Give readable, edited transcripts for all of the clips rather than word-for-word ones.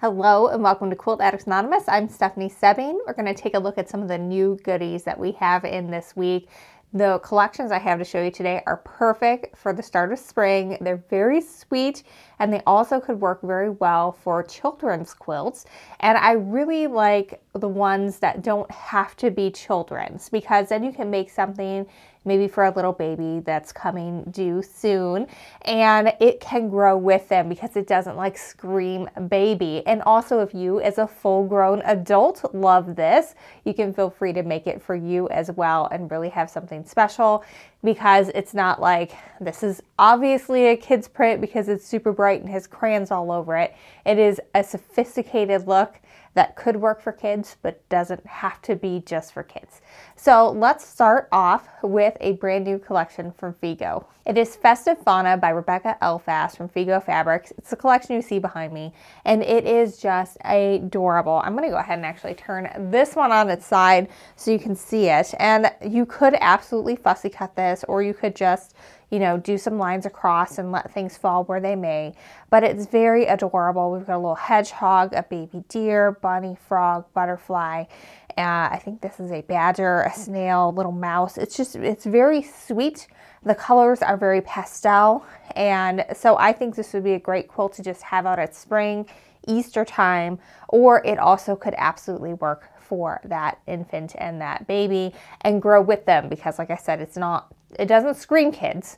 Hello and welcome to Quilt Addicts Anonymous. I'm Stephanie Soebbing. We're going to take a look at some of the new goodies that we have in this week. The collections I have to show you today are perfect for the start of spring. They're very sweet and they also could work very well for children's quilts. And I really like the ones that don't have to be children's, because then you can make something maybe for a little baby that's coming due soon, and it can grow with them because it doesn't like scream baby. And also, if you as a full-grown adult love this, you can feel free to make it for you as well and really have something special, because it's not like this is obviously a kid's print because it's super bright and has crayons all over it. It is a sophisticated look that could work for kids, but doesn't have to be just for kids. So let's start off with a brand new collection from FIGO. It is Festive Fauna by Rebecca Elfast from FIGO Fabrics. It's the collection you see behind me, and it is just adorable. I'm gonna go ahead and actually turn this one on its side so you can see it. And you could absolutely fussy cut this, or you could just, you know, do some lines across and let things fall where they may. But it's very adorable. We've got a little hedgehog, a baby deer, bunny, frog, butterfly. I think this is a badger, a snail, little mouse. It's very sweet. The colors are very pastel. And so I think this would be a great quilt to just have out at spring, Easter time, or it also could absolutely work for that infant and that baby and grow with them, because like I said, it doesn't scream kids.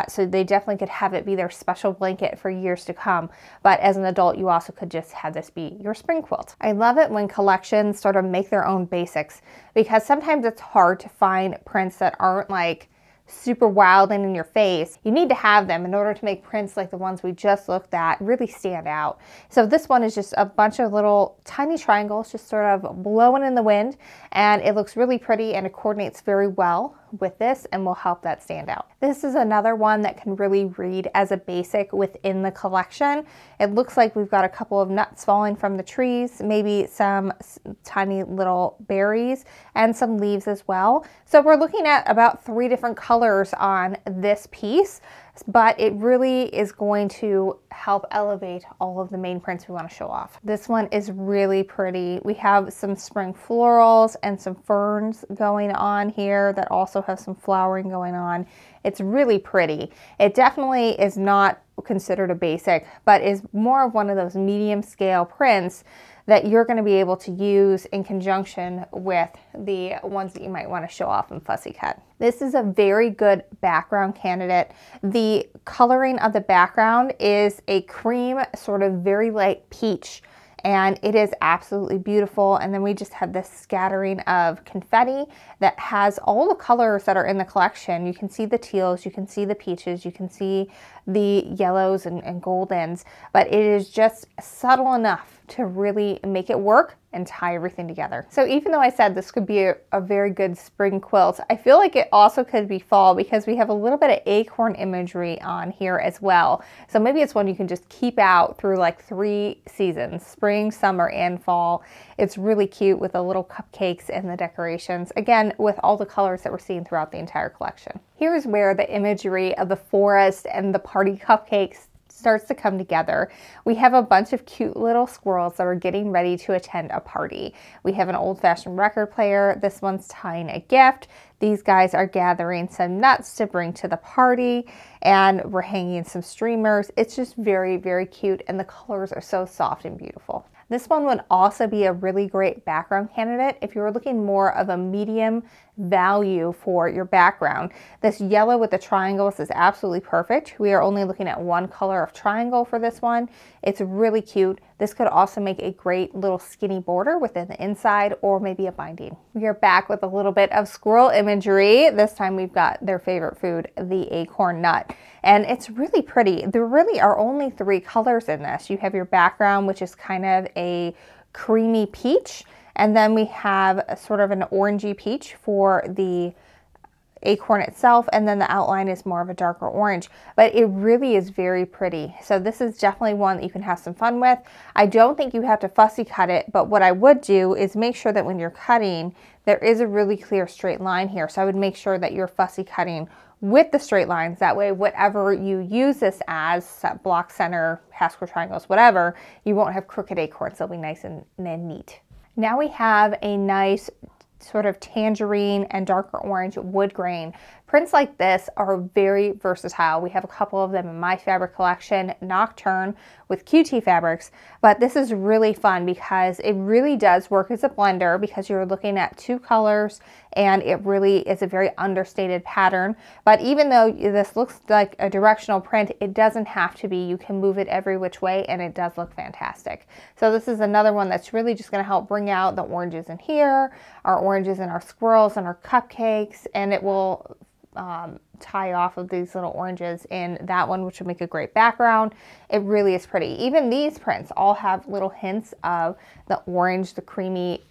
So they definitely could have it be their special blanket for years to come. But as an adult, you also could just have this be your spring quilt. I love it when collections sort of make their own basics, because sometimes it's hard to find prints that aren't like super wild and in your face. You need to have them in order to make prints like the ones we just looked at really stand out. So this one is just a bunch of little tiny triangles just sort of blowing in the wind, and it looks really pretty and it coordinates very well with this and will help that stand out. This is another one that can really read as a basic within the collection. It looks like we've got a couple of nuts falling from the trees, maybe some tiny little berries and some leaves as well. So we're looking at about 3 different colors on this piece, but it really is going to help elevate all of the main prints we want to show off. This one is really pretty. We have some spring florals and some ferns going on here that also have some flowering going on. It's really pretty. It definitely is not considered a basic, but is more of one of those medium scale prints that you're going to be able to use in conjunction with the ones that you might want to show off and fussy cut. This is a very good background candidate. The coloring of the background is a cream, sort of very light peach, and it is absolutely beautiful. And then we just have this scattering of confetti that has all the colors that are in the collection. You can see the teals, you can see the peaches, you can see the yellows and goldens, but it is just subtle enough to really make it work and tie everything together. So even though I said this could be a very good spring quilt, I feel like it also could be fall, because we have a little bit of acorn imagery on here as well. So maybe it's one you can just keep out through like 3 seasons, spring, summer, and fall. It's really cute with the little cupcakes and the decorations, again, with all the colors that we're seeing throughout the entire collection. Here's where the imagery of the forest and the party cupcakes starts to come together. We have a bunch of cute little squirrels that are getting ready to attend a party. We have an old-fashioned record player. This one's tying a gift. These guys are gathering some nuts to bring to the party, and we're hanging some streamers. It's just very, very cute, and the colors are so soft and beautiful. This one would also be a really great background candidate if you were looking more of a medium value for your background. This yellow with the triangles is absolutely perfect. We are only looking at 1 color of triangle for this one. It's really cute. This could also make a great little skinny border within the inside, or maybe a binding. We are back with a little bit of squirrel imagery. This time we've got their favorite food, the acorn nut. And it's really pretty. There really are only 3 colors in this. You have your background, which is kind of a creamy peach, and then we have a sort of an orangey peach for the acorn itself, and then the outline is more of a darker orange, but it really is very pretty. So this is definitely one that you can have some fun with. I don't think you have to fussy cut it, but what I would do is make sure that when you're cutting, there is a really clear straight line here. So I would make sure that you're fussy cutting with the straight lines. That way, whatever you use this as, block, center, half square triangles, whatever, you won't have crooked acorns. They'll be nice and neat. Now we have a nice sort of tangerine and darker orange wood grain. Prints like this are very versatile. We have a couple of them in my fabric collection, Nocturne with QT Fabrics, but this is really fun because it really does work as a blender because you're looking at two colors and it really is a very understated pattern. But even though this looks like a directional print, it doesn't have to be. You can move it every which way and it does look fantastic. So this is another one that's really just going to help bring out the oranges in here, our oranges and our squirrels and our cupcakes, and it will tie off of these little oranges in that one, which will make a great background. It really is pretty. Even these prints all have little hints of the orange, the creamy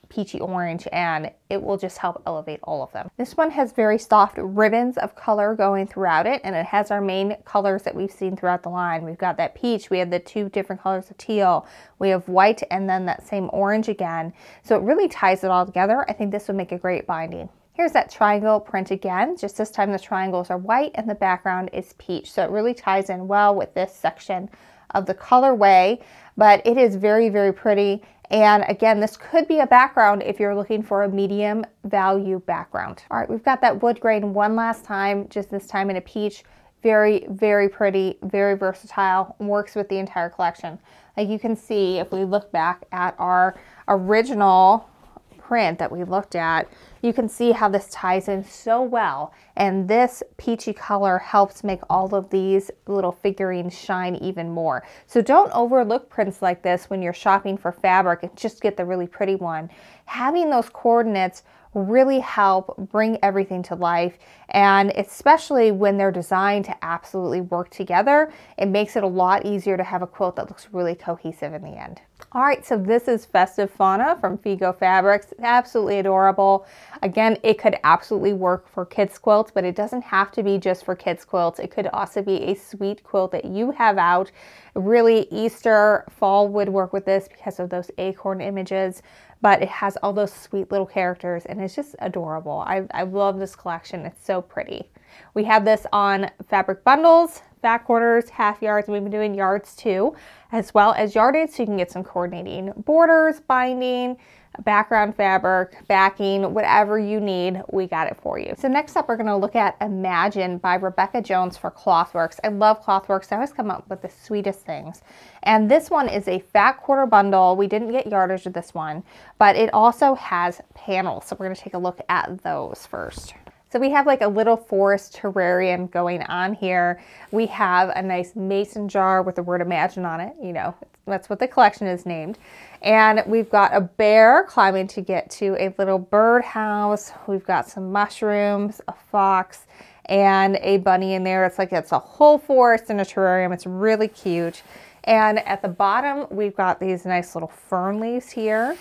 peachy orange, and it will just help elevate all of them. This one has very soft ribbons of color going throughout it, and it has our main colors that we've seen throughout the line. We've got that peach, we have the two different colors of teal, we have white, and then that same orange again. So it really ties it all together. I think this would make a great binding. Here's that triangle print again, just this time the triangles are white and the background is peach. So it really ties in well with this section of the colorway, but it is very, very pretty. And again, this could be a background if you're looking for a medium value background. All right, we've got that wood grain one last time, just this time in a peach. Very, very pretty, very versatile, works with the entire collection. Like you can see, if we look back at our original print that we looked at, you can see how this ties in so well, and this peachy color helps make all of these little figurines shine even more. So don't overlook prints like this when you're shopping for fabric and just get the really pretty one. Having those coordinates really help bring everything to life, and especially when they're designed to absolutely work together, it makes it a lot easier to have a quilt that looks really cohesive in the end. All right, so this is Festive Fauna from FIGO Fabrics. Absolutely adorable. Again, it could absolutely work for kids quilts, but it doesn't have to be just for kids quilts. It could also be a sweet quilt that you have out. Really, Easter, fall would work with this because of those acorn images, but it has all those sweet little characters and it's just adorable. I love this collection. It's so pretty. We have this on fabric bundles, back quarters, half yards, and we've been doing yards too, as well as yardage, so you can get some coordinating borders, binding, background fabric, backing, whatever you need, we got it for you. So next up, we're going to look at Imagine by Rebecca Jones for Clothworks. I love Clothworks. They always come up with the sweetest things. And this one is a fat quarter bundle. We didn't get yardage with this one, but it also has panels. So we're going to take a look at those first. So we have like a little forest terrarium going on here. We have a nice mason jar with the word Imagine on it. You know, that's what the collection is named. And we've got a bear climbing to get to a little birdhouse. We've got some mushrooms, a fox, and a bunny in there. It's like it's a whole forest in a terrarium. It's really cute. And at the bottom, we've got these nice little fern leaves here.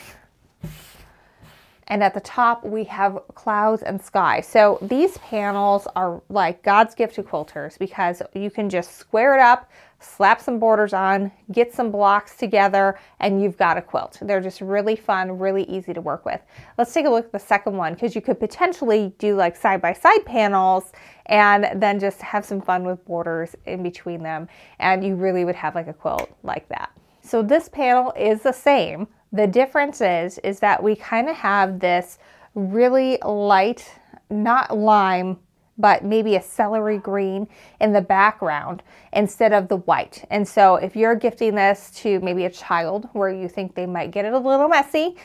And at the top, we have clouds and sky. So these panels are like God's gift to quilters because you can just square it up, slap some borders on, get some blocks together, and you've got a quilt. They're just really fun, really easy to work with. Let's take a look at the second one because you could potentially do like side-by-side panels and then just have some fun with borders in between them. And you really would have like a quilt like that. So this panel is the same. The difference is that we kind of have this really light, not lime, but maybe a celery green in the background instead of the white. And so if you're gifting this to maybe a child where you think they might get it a little messy,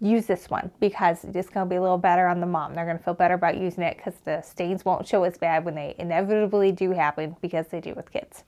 use this one because it's going to be a little better on the mom. They're going to feel better about using it because the stains won't show as bad when they inevitably do happen because they do with kids.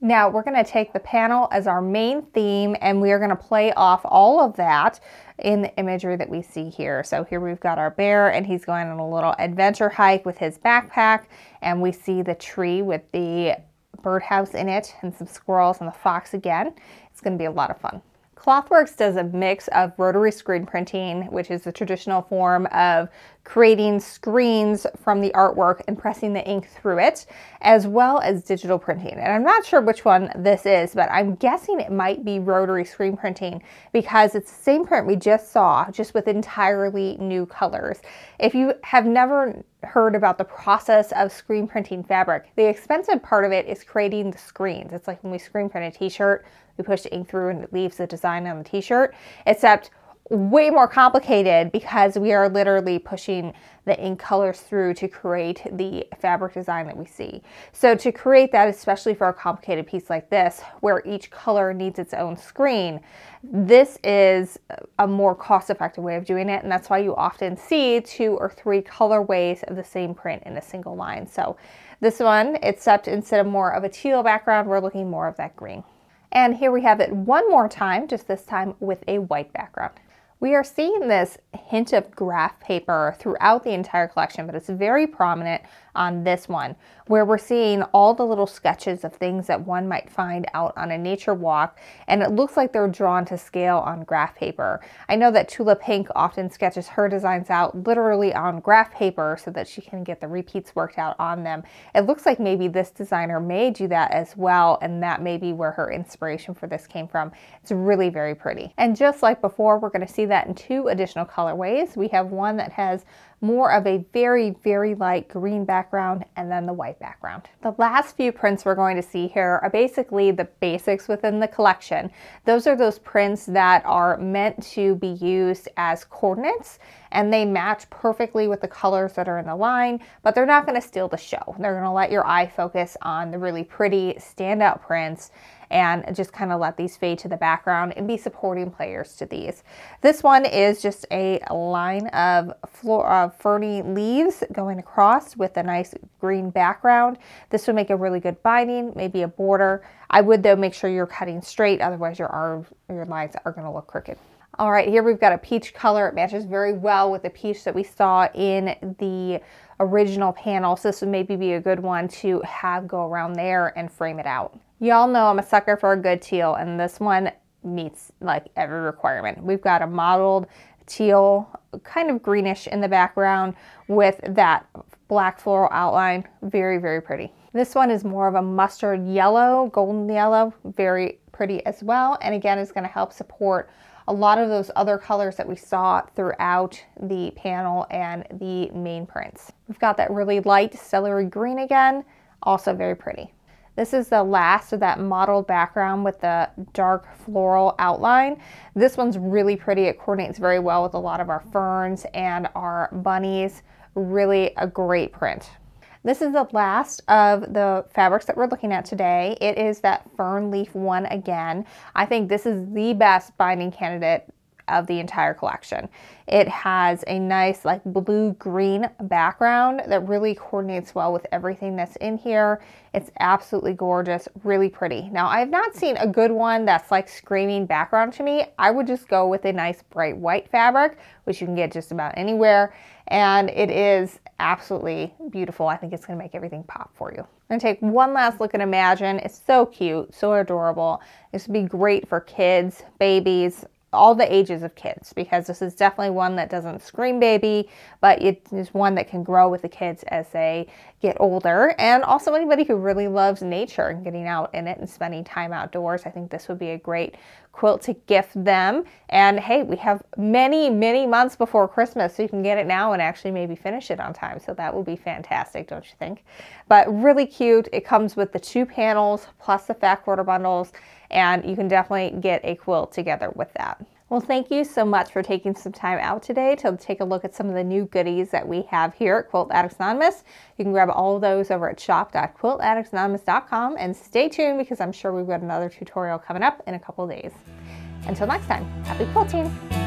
Now we're going to take the panel as our main theme and we are going to play off all of that in the imagery that we see here. So here we've got our bear and he's going on a little adventure hike with his backpack, and we see the tree with the birdhouse in it and some squirrels and the fox again. It's going to be a lot of fun. Clothworks does a mix of rotary screen printing, which is the traditional form of creating screens from the artwork and pressing the ink through it, as well as digital printing. And I'm not sure which one this is, but I'm guessing it might be rotary screen printing because it's the same print we just saw, just with entirely new colors. If you have never heard about the process of screen printing fabric. The expensive part of it is creating the screens. It's like when we screen print a t-shirt, we push the ink through and it leaves the design on the t-shirt, except way more complicated because we are literally pushing the ink colors through to create the fabric design that we see. So to create that, especially for a complicated piece like this, where each color needs its own screen, this is a more cost-effective way of doing it, and that's why you often see 2 or 3 colorways of the same print in a single line. So this one, except instead of more of a teal background, we're looking more of that green. And here we have it one more time, just this time with a white background. We are seeing this hint of graph paper throughout the entire collection, but it's very prominent on this one, where we're seeing all the little sketches of things that one might find out on a nature walk, and it looks like they're drawn to scale on graph paper. I know that Tula Pink often sketches her designs out literally on graph paper so that she can get the repeats worked out on them. It looks like maybe this designer may do that as well, and that may be where her inspiration for this came from. It's really very pretty. And just like before, we're going to see that in 2 additional colorways. We have one that has more of a very, very light green background and then the white background. The last few prints we're going to see here are basically the basics within the collection. Those are those prints that are meant to be used as coordinates, and they match perfectly with the colors that are in the line, but they're not going to steal the show. They're going to let your eye focus on the really pretty standout prints and just kind of let these fade to the background and be supporting players to these. This one is just a line of ferny leaves going across with a nice green background. This would make a really good binding, maybe a border. I would though make sure you're cutting straight, otherwise your lines are going to look crooked. All right, here we've got a peach color. It matches very well with the peach that we saw in the original panel. So this would maybe be a good one to have go around there and frame it out. Y'all know I'm a sucker for a good teal, and this one meets like every requirement. We've got a mottled teal, kind of greenish in the background with that black floral outline. Very, very pretty. This one is more of a mustard yellow, golden yellow, very pretty as well. And again, it's going to help support a lot of those other colors that we saw throughout the panel and the main prints. We've got that really light celery green again, also very pretty. This is the last of that mottled background with the dark floral outline. This one's really pretty. It coordinates very well with a lot of our ferns and our bunnies. Really a great print. This is the last of the fabrics that we're looking at today. It is that fern leaf one again. I think this is the best binding candidate of the entire collection. It has a nice like blue-green background that really coordinates well with everything that's in here. It's absolutely gorgeous, really pretty. Now, I have not seen a good one that's like screaming background to me. I would just go with a nice bright white fabric, which you can get just about anywhere, and it is absolutely beautiful. I think it's going to make everything pop for you. I'm going to take one last look at Imagine. It's so cute, so adorable. This would be great for kids, babies, all the ages of kids, because this is definitely one that doesn't scream baby, but it is one that can grow with the kids as they get older. And also anybody who really loves nature and getting out in it and spending time outdoors, I think this would be a great quilt to gift them. And hey, we have many, many months before Christmas, so you can get it now and actually maybe finish it on time. So that would be fantastic, don't you think? But really cute. It comes with the 2 panels plus the fat quarter bundles, and you can definitely get a quilt together with that. Well, thank you so much for taking some time out today to take a look at some of the new goodies that we have here at Quilt Addicts Anonymous. You can grab all of those over at shop.quiltaddictsanonymous.com, and stay tuned because I'm sure we've got another tutorial coming up in a couple of days. Until next time, happy quilting!